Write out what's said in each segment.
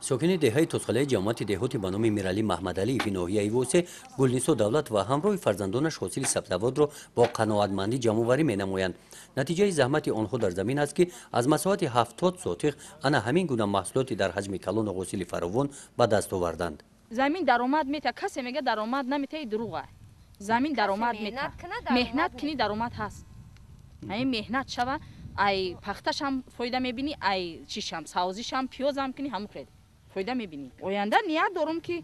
ساکن دهه توسخله جماعت دهاتی به نام میرعلی محمدعلی فی ناحیه ووسه گلنیسا دولت و همراه فرزندانش حاصل سبزوات را با قناعتمندی جمع‌آوری می‌نمایند. نتیجه زحمت آنها در زمین است که از مساحت 70 سوتیق انا همین گونه محصولاتی در حجم کلان و حاصل فراوان به دست آوردند. زمین درآمد میته، کسی میگه درآمد نمیته، دروغه. زمین درآمد میته، مهنت کنی درآمد هست. همین مهنت شوه، ای پختش هم فایده میبینی، ای چیش هم سبزیش هم پیاز هم کنی همون فایده میبینی. آینده نیت دارم که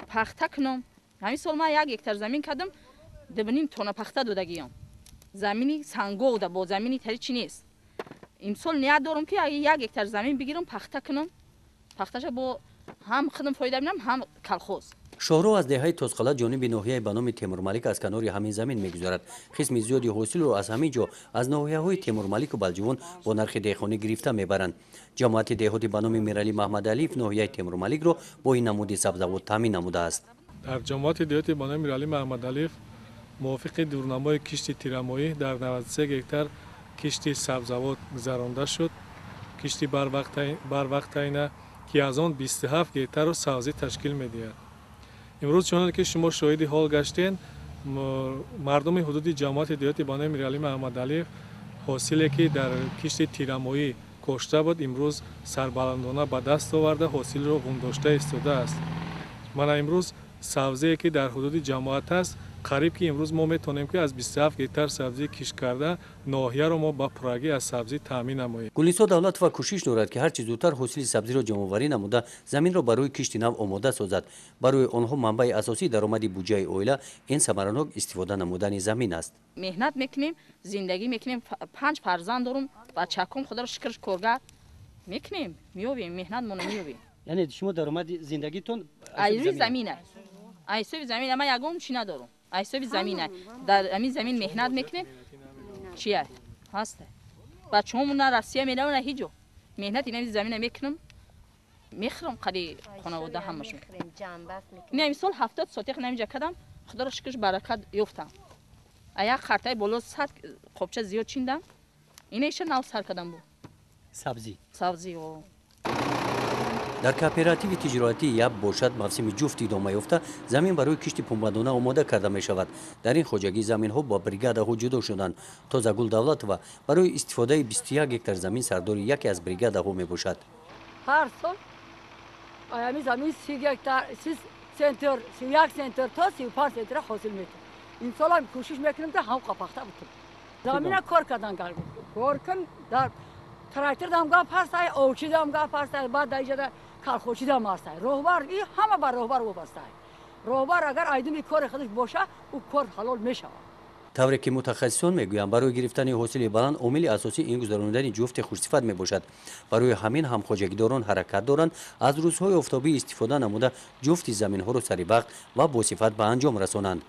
پخته کنم. همین سال من 1 هکتار زمین کردم، 2.5 تن پخته دادگیم. زمینی سنگو ده با زمینی تری چی نیست. امسال نیت دارم که 1 هکتار زمین بگیرم پخته کنم. پختش با هم خودم فایده ببینم هم کلخوز. شاهرو از دهه توسخله جانب ناحیه به نام تیمورملک از کنار همین زمین میگذرد. قسم زیادی حاصل را از همین جا از ناحیه‌های تیمورملک و بلجوان با نرخ دهخانه گرفته میبرند. جماعت دهاتی به نام میرعلی محمدعلی ناحیه تیمورملک را با این نمود سبزوات تامین نموده است. در جماعت دهاتی به نام میرعلی محمدعلی موافق دورنمای کشت تیرمایی در 93 هکتار کشت سبزوات گذرانده شد. کشت بر وقت اینا که از آن 27 هکتار سبزی تشکیل می‌دهد. امروز چون که شما شاهد حال گشتین، مردم حدود جماعت دهاتی به نام میرعلی محمدعلی حاصلی که در کشت تیرمایی کاشته بود امروز سربلندانه به دست آورده حاصل را گنداشته ایستاده است. من امروز سبزی که در حدود جماعت است قریب که امروز ما میتونیم که از 27 هکتار سبزی کشت کرده ناحیه را ما با پراگی از سبزی تامین نماییم. گلنیسا دولت و کوشش دارد که هر چه زودتر حاصل سبزی را جمع‌آوری نموده زمین را برای کشت نو آماده سازد. برای آنها منبع اساسی درآمد بودجه عائله این ثمرناک استفاده نمودن زمین است. مهنت میکنیم، زندگی میکنیم، 5 فرزند دارم، بچه‌کم خدا رو شکرش کارگر میکنیم، میویم مهنت مون میویم. یعنی شما درآمد زندگیتون ایروی زمینه. ایسوی زمین ما یگم چی ندارم. ایسوی زمینه. در همین زمین مهنت میکنیم. چیه؟ هسته. بچه‌مون روسیه میرن هیچو. مهنت این زمینه میکنم. میخرم قدی خانواده همشون. نه مثال 70 سوتیق نمیجا کردم. خدا رو شکرش برکت یافتم. ایا خرطای بالا 100 خوبچه زیاد چیندم. اینش نو سر کردم بود. سبزی و در کاپیراتیو تجارتی یا باشد موسم جفتی ادامه یافته زمین برای کشت پنبه‌دانه آماده کرده می شود. در این خواجگی زمین ها با بریگاده ها جدا شدند. تازه‌گل دولت و برای استفاده 21 هکتار زمین سرداری یکی از بریگاده ها می باشد. هر سال آیامی زمین 30 هکتار 30 سنتر 31 سنتر تا 35 سنتر حاصل میده. این سال هم کوشش میکنیم که هم قپخته بتیم. زمین کار کردن کار کن در تراکتور دام گاه پرسای اوچی دام گاه پرسای بعد دیگه کارخوشی دام مارسای روبار این همه بر روبار وابسته روبار اگر ایدون کار خودش باشه او کار حلال میشه. طوری که متخصصان میگویند برای گرفتن حاصل بلند عامل اساسی این گذراندن جفت خوش‌صفت میباشد. برای همین هم خواجگیداران حرکت دارند از روزهای آفتابی استفاده نموده جفت زمین ها را سری وقت و با صفت به انجام رسانند.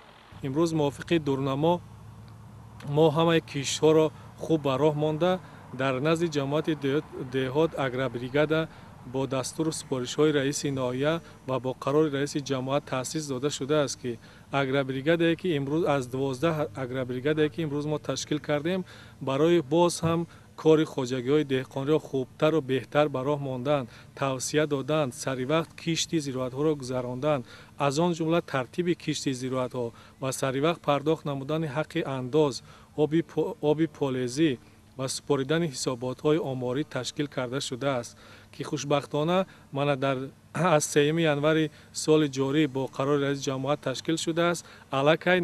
امروز موافق دورنما ما همه کشت‌ها را خوب به راه مانده در نزد جماعت دهات اگربریگاده با دستور سپارش‌های رئیس ناحیه و با قرار رئیس جماعت تأسیس داده شده است که اگربریگاده که امروز از 12 اگربریگاده که امروز ما تشکیل کردیم برای باز هم کار خواجگی‌های دهقانی را خوبتر و بهتر به راه ماندن توصیه دادند سری وقت کشت زراعت‌ها را گذراندند از آن جمله ترتیب کشت زراعت‌ها و سری وقت پرداخت نمودن حق انداز آبی پالیزی و سپاریدن حسابات‌های آماری تشکیل کرده شده است که خوشبختانه من در از 3 ینوری سال جاری با قرار رئیس جماعت تشکیل شده است. علاقه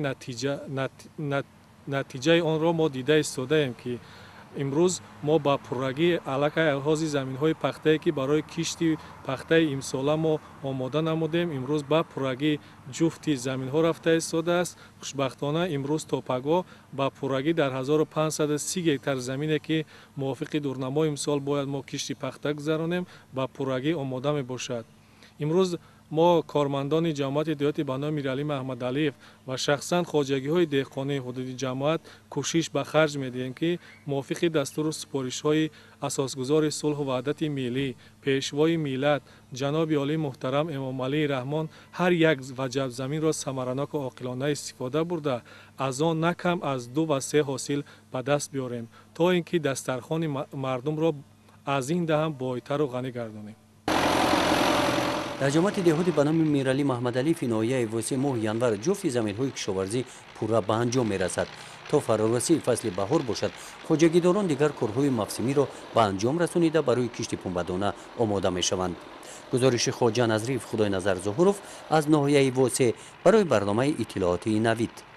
نتیجه آن را ما دیده ایستاده ایم که امروز ما با پررگی علاقه الحاظ زمین‌های پخته که برای کشت پخته امسال ما آماده نمودیم امروز با پررگی جفتی زمین‌ها رفته ایستاده است. خوشبختانه امروز توپگاه با پررگی در 1530 هکتار زمینی که موافق دورنما امسال باید ما کشت پخته گذرانیم با پررگی آماده می باشد. امروز ما کارمندان جماعت دهاتی به نام میرعلی محمدعلی و شخصا خواجگی‌های دهقانی حدود جماعت کوشش به خرج می‌دهیم که موافق دستور و سپارش‌های اساسگزار صلح و وحدت ملی پیشوای ملت جناب عالی محترم امام علی رحمان هر یک وجب زمین را ثمرناک و عاقلانه استفاده برده از آن نکم از 2 و 3 حاصل به دست بیاریم تا اینکه دسترخوان مردم را از این دهم بایتر و غنی گردانیم. در جماعت دهاتی به نام میرعلی محمدعلی فی ناحیه وسه ماه ینور جفت زمین‌های کشاورزی پورا به انجام می‌رسد. تا فرارسی فصل بهار باشد خواجگیداران دیگر کارهای موسمی را به انجام رسانیده برای کشت پنبه‌دانه آماده می‌شوند. گزارش خواجه نظریف خدای نظر ظهورов از ناحیه وسه برای برنامه اطلاعاتی نوید.